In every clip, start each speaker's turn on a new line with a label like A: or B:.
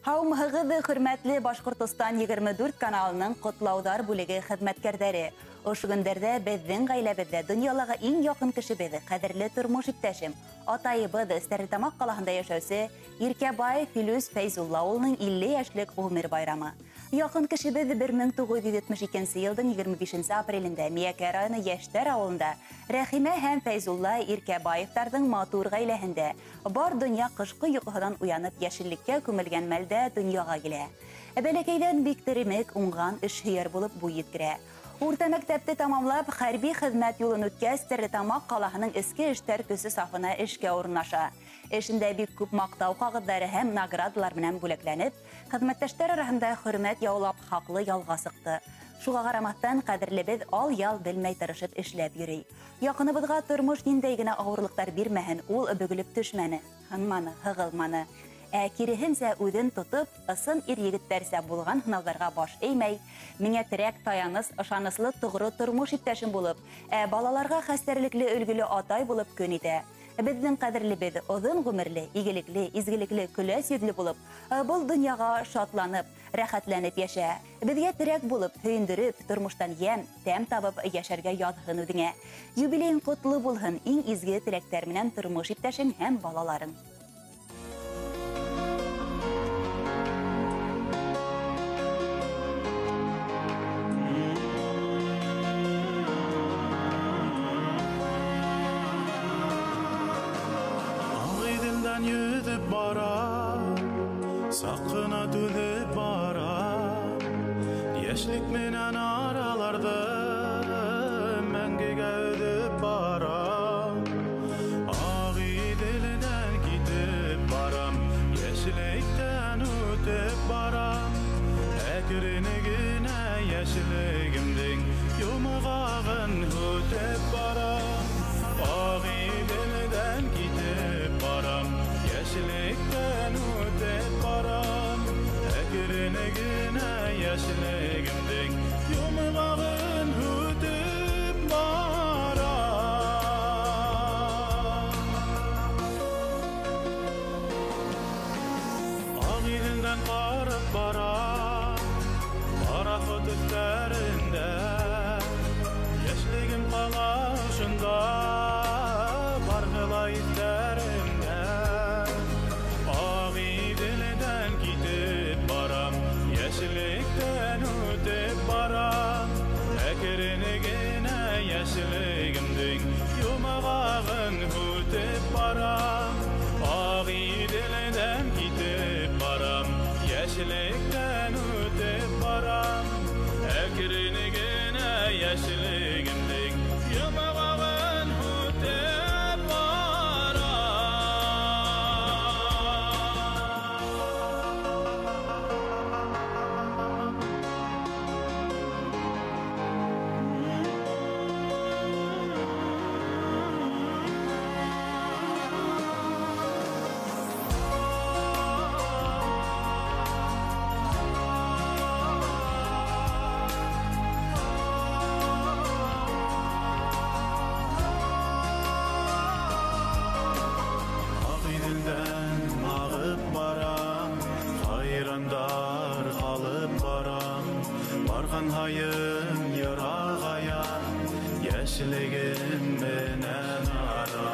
A: Һаумыһығыҙ, хөрмәтле Башҡортостан 24 каналының ҡотлауҙар бүлеге хеҙмәткәрҙәре. Ошо көндәрҙә беҙҙең ғаиләбеҙҙә донъялағы иң яҡын кешебеҙ, ҡәҙерле тормош иптәшем, атайыбыҙ Стәрлетамаҡ ҡалаһында йәшәүсе Иркәбай Филүс Фәйзулла улының 50 йәшлек ғүмер байрамы. Яҡын кешебеҙ 1972 йылдың 25 апрелендә Миәкә районы Йәштәр ауылында Рәхимә һәм Фәйзулла Иркәбаевтарҙың матур ғаиләһендә бар донъя ҡышҡы йоҡоһонан уянып йәшеллеккә күмелгән мәлдә донъяға килә. Бәләкәйҙән бик теремек, уңған, эшһөйәр булып буй еткерә. Урта мәктәпте тамамлап, хәрби хеҙмәт юлын үткәс, Стәрлетамаҡ ҡалаһының эске эштәр көсө сафына эшкә урынлаша. Эшендә бик күп маҡтау ҡағыҙҙары һәм наградалар менән бүләкләнеп, хеҙмәттәштәр араһында хөрмәт яулап, хаҡлы ялға сыҡты. Шуға ҡарамаҫтан, ҡәҙерлебеҙ ал-ял белмәй тырышып эшләп йөрөй. Яҡыныбыҙға тормош ниндәй генә ауырлыҡтар бирмәһен, ул бөгөлөп төшмәне, һынманы, һығылманы. Киреһенсә үҙен тотоп, ысын ир-егеттәрсә булған һынауҙарға баш эймәй, миңә терәк, таяныс, ышаныслы, тоғро тормош иптәшем булып, балаларға хәстәрлекле, өлгөлө атай булып көн итә. Беҙҙең ҡәҙерлебеҙ оҙон ғүмерле, игелекле, изгелекле, көләс йөҙлө булып, был донъяға шатланып, рәхәтләнеп йәшә. Беҙгә терәк булып, һөйөндөрөп, тормоштан йәм, тәм табып йәшәргә яҙһын үҙеңә. Юбилейың ҡотло булһын, иң изге теләктәр менән тормош иптәшең һәм балаларың.
B: Yüzüp bara, sakına tüzüp bara, yaşlık menen aralarda mengege ödüp bara. Ağı dilinden gidip baram, yaşlıktan ötüp baram. Ekrinigine yaşlıgimdin yumağın ötüp baram. Ağı dilinden gidip baram, yaşlıktan ötüp baram. Ekrinigine yaşlıgimdin yumağın ötüp baram. Ağilinden qarıp baram, paraxot üstlərində, yaşlıgim qalaşında, barğıla izlərində. Ağilinden gidip baram, yaşlıktan ötüp baram. Ekrinigine yaşlıgimdin yumağın ötüp baram. Ağilinden gidip baram, yaşlıktan ötüp baram. Ekrinigine yaşlıgimdin yumağın ötüp baram. Barğan hayım yırağayan, yaşlıgim menen ara.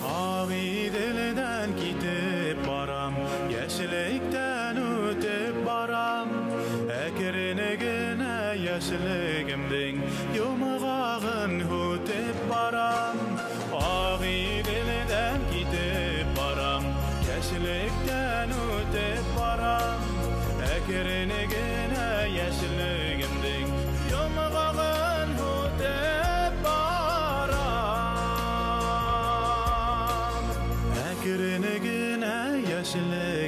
B: Ağı dilinden gidip baram, yaşlıktan ötüp baram. Ekrinigine yaşlıgimdin yumağın ötüp baram. Ağı dilinden gidip baram, yaşlıktan ötüp baram. Ekrinigine yaşlıgimdin yumağın ötüp baram. Ekrinigine yaşlıgimdin